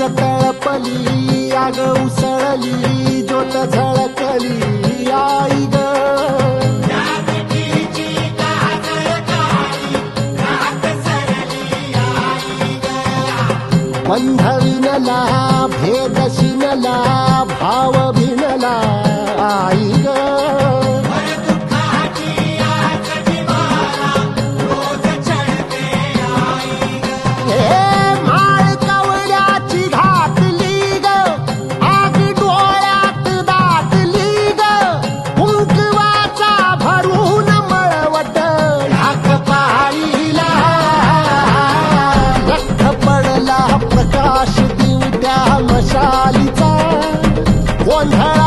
लाज तळपली आग उसळली ज्योत झळकली आई ग बंध विणला भेद शिनला भाव भिनला आई ग माळ कवड्याची घातली ग आग डोळ्यात दाटली ग कुंकवाचा भरून मळवट ढाक पाळीला रक्त पडला प्रकाश दिवट्या मशालीचा गोंधळ